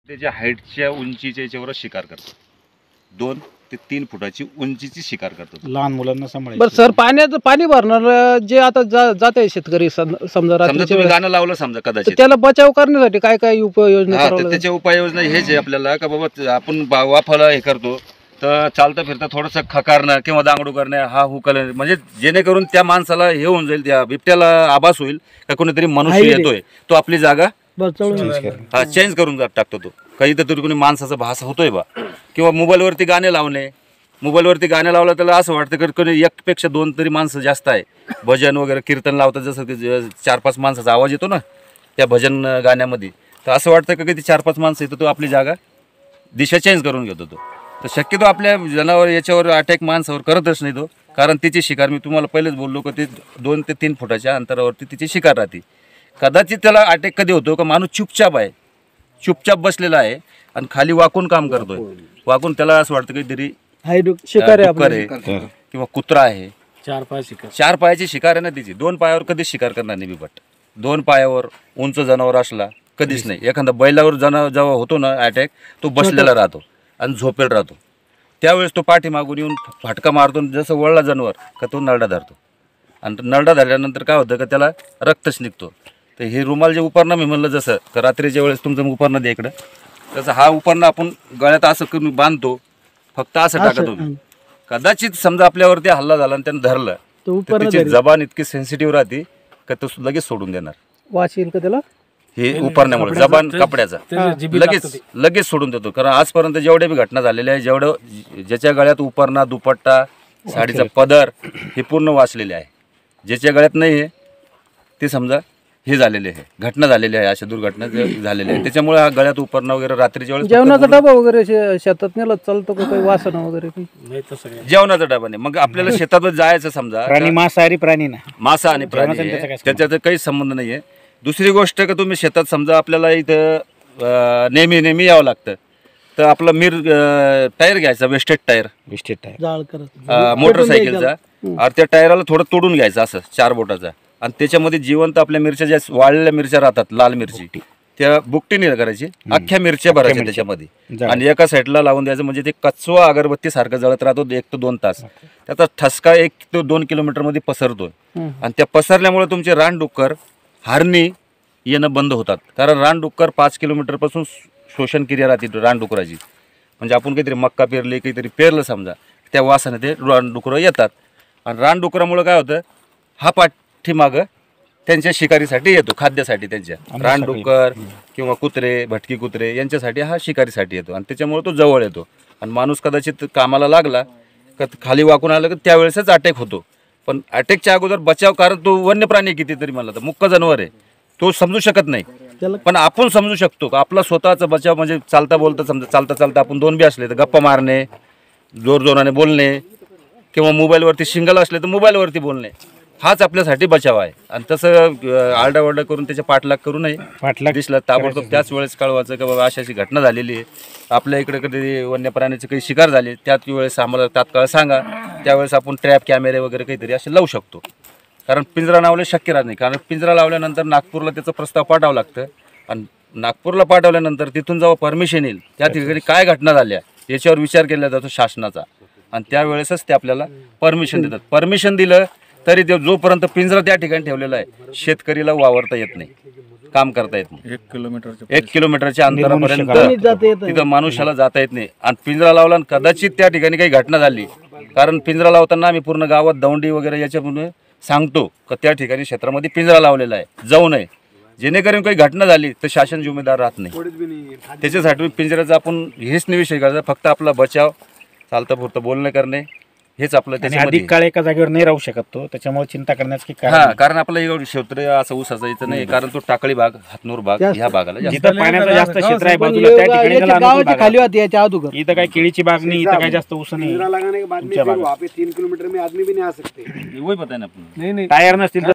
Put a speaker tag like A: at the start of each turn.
A: त्याच्या हाईटच्या उंचीच्या याच्यावर शिकार करतात. 2 ते 3 फुटाची उंचीची शिकार करतात.
B: लहान मुलांना सांभाळायचं.
C: बरं सर, पाणी भरणार जे आता जात आहे शेतकरी, समजा रात्रीच्या
A: तुम्ही
C: वेळेस,
A: गाणं लावलं समजा
C: तर
A: कदाचित,
C: त्याला बचाव करण्यासाठी काय काय उपाययोजना करावं लागेल?
A: त्याच्या उपाययोजना हेच आहे आपल्याला का बाबा आपण वाफाला हे करतो तर चालतं फिरतं थोडंसं खकारणं किंवा दांगडू करणं, हा हुकल, म्हणजे जेणेकरून त्या माणसाला हे होऊन जाईल, त्या बिबट्याला आभास होईल का कोणीतरी मनुष्य येतोय, तो आपली जागा चेंज करून टाकतो. तो काही तर कोणी माणसाचा भास होतोय बा, किंवा मोबाईलवरती गाणे लावणे. मोबाईलवरती गाणे लावलं त्याला असं वाटतं की कोणी एकपेक्षा 2 तरी माणसं जास्त आहे. भजन वगैरे कीर्तन लावतात, जसं की 4-5 माणसाचा आवाज येतो ना त्या भजन गाण्यामध्ये, तर असं वाटतं की ते 4-5 माणसं येतो, तो आपली जागा दिशा चेंज करून घेतो. तो तर शक्यतो आपल्या जनावर याच्यावर अटॅक माणसावर करतच नाही तो, कारण तिची शिकार मी तुम्हाला पहिलेच बोललो की ते 2 ते 3 फुटाच्या अंतरावरती तिची शिकार राहते. कदाचित त्याला अटॅक कधी होतो का माणूस चुपचाप बसलेला आहे आणि खाली वाकून काम करतोय, वाकून त्याला असं वाटतं काहीतरी
C: शिकार
A: आहे किंवा कुत्रा आहे.
B: 4
A: पायाची शिकार आहे ना तिची. 2 पायावर कधीच शिकार करणार नाही बिबट. 2 पायावर उंच जनावर असला कधीच नाही. एखादा बैलावर जेव्हा होतो ना अटॅक, तो बसलेला राहतो आणि झोपेल राहतो. त्यावेळेस तो पाठीमागून येऊन फाटका मारतो, जसं वळला जनावर का तो नरडा धरतो, आणि नरडा धरल्यानंतर काय होतं का त्याला रक्तच निघतो. तर हे रुमाल जे उपरणं मी म्हणलं, जसं का रात्रीच्या वेळेस तुमचं उपरणं द्या इकडं, तसं हा उपरणं आपण गळ्यात असं करून बांधतो, फक्त असं टाकतो. कदाचित समजा आपल्यावरती हल्ला झाला आणि त्यानं धरलं तर त्याची जबान इतकी सेन्सिटिव्ह राहते का तो लगेच सोडून देणार.
C: वास येईल का त्याला?
A: हे उपरण्यामुळे जबान कपड्याचा लगेच सोडून देतो. कारण आजपर्यंत जेवढ्या बी घटना झालेल्या आहे, ज्याच्या गळ्यात उपरणा, दुपट्टा, साडीचा पदर हे पूर्ण वाचलेले आहे. ज्याच्या गळ्यात नाही आहे ते समजा हे झालेले आहे, घटना झालेली आहे, अशा दुर्घटना झालेल्या आहे. त्याच्यामुळे हा गळ्यात उपरणा वगैरे रात्रीच्या वेळेस
C: जेवणाचा डबा वगैरे शेतात नेला चालतो का, काही वासना वगैरे काही?
A: जेवणाचा डबा नाही. मग आपल्याला शेतात जायचं समजा,
B: मांसाहारी प्राणी ना,
A: मासा आणि प्राणी त्याच्यात काही संबंध नाहीये. दुसरी गोष्ट का तुम्ही शेतात समजा आपल्याला इथं नेहमी यावं लागतं, तर आपला टायर घ्यायचा, वेस्टेड टायर मोटरसायकलचा, आणि त्या टायराला थोडं तोडून घ्यायचं असं 4 बोटाचा, आणि त्याच्यामध्ये जिवंत आपल्या मिरच्या ज्या वाळलेल्या मिरच्या राहतात, लाल मिरची, त्या बुकटीने करायची, अख्ख्या मिरच्या भरायच्या त्याच्यामध्ये, आणि एका साईडला लावून द्यायचं. म्हणजे ते कचवा अगरबत्ती सारखं जळत राहतो 1 ते 2 तास. त्याचा ठसका 1 ते 2 किलोमीटरमध्ये पसरतो, आणि त्या पसरल्यामुळे तुमचे रानडुक्कर, हरणी येणं बंद होतात. कारण रानडुक्कर 5 किलोमीटरपासून शोषण क्रिया राहते रानडुकराची. म्हणजे आपण काहीतरी मक्का पेरले, काहीतरी पेरलं समजा, त्या वासाने ते रानडुकरं येतात, आणि रानडुकरामुळे काय होतं, हा पाठीमागं त्यांच्या शिकारीसाठी येतो, खाद्यासाठी. त्यांच्या रानडुक्कर किंवा कुत्रे, भटकी कुत्रे यांच्यासाठी हा शिकारीसाठी येतो, आणि त्याच्यामुळे तो जवळ येतो. आणि माणूस कदाचित कामाला लागला का खाली वाकून आलं की त्यावेळेसच अटॅक होतो. पण अटॅकच्या अगोदर बचाव, कारण तो वन्य प्राणी कितीतरी म्हणला तर मुक्क जनावर आहे, तो समजू शकत नाही. पण आपण समजू शकतो का आपला स्वतःचा बचाव. म्हणजे चालता बोलता समजा, चालता आपण 2 बी असले तर गप्पा मारणे, जोराने बोलणे, किंवा मोबाईलवरती शिंगल असले तर मोबाईलवरती बोलणे, हाच आपल्यासाठी बचाव आहे. आणि तसं आरडाओरडा करून त्याच्या पाठलाग करू नये. दिसलं ताबडतोब त्याच वेळेस कळवायचं की बाबा अशी घटना झालेली आहे, आपल्या इकडे कधी वन्य प्राण्याची काही शिकार झाली, त्याच वेळेस आम्हाला तात्काळ सांगा. त्यावेळेस आपण ट्रॅप कॅमेरे वगैरे काहीतरी असे लावू शकतो. कारण पिंजरा लावले शक्य राहत नाही, कारण पिंजरा लावल्यानंतर नागपूरला त्याचा प्रस्ताव पाठवावा लागतं, आणि नागपूरला पाठवल्यानंतर तिथून जेव्हा परमिशन येईल, त्या ठिकाणी काय घटना झाल्या याच्यावर विचार केला जातो शासनाचा, आणि त्यावेळेसच ते आपल्याला परमिशन देतात. परमिशन दिलं तरी ते जोपर्यंत पिंजरा त्या ठिकाणी ठेवलेला आहे, शेतकरीला वावरता येत नाही, काम करता येत नाही. 1 किलोमीटरच्या अंतरापर्यंत तिथं मनुष्याला जाता येत नाही. आणि पिंजरा लावला आणि कदाचित त्या ठिकाणी काही घटना झाली, कारण पिंजरा लावताना आम्ही पूर्ण गावात दौंडी वगैरे याच्यामुळे सांगतो का त्या ठिकाणी क्षेत्रामध्ये पिंजरा लावलेला आहे, जाऊ नये. जेणेकरून काही घटना झाली तर शासन जिम्मेदार राहत नाही. त्याच्यासाठी पिंजऱ्याचा आपण हेच नाही विषय करायचा, फक्त आपला बचाव, चालतं पुरतं बोलणं करणे, हेच आपलं.
B: अधिक काळ एका जागेवर नाही राहू शकत तो, त्याच्यामुळे चिंता करण्याचं
A: कारण कारण आपलं एवढं क्षेत्र असं ऊसाचं इथं नाही, कारण तो टाकळी भाग, हातनूर भाग ह्या भागाला
B: जिथं पाण्याचं जास्त क्षेत्र आहे बाजूला, त्या ठिकाणी खाली होती याच्या अगोदर. इथं काय केळीची बाग नाही, इथं काय जास्त ऊस नाही.
D: 3 किलोमीटर में आदमी भी नहीं आ सकते.
A: वही पता है ना,
B: टायर नसतील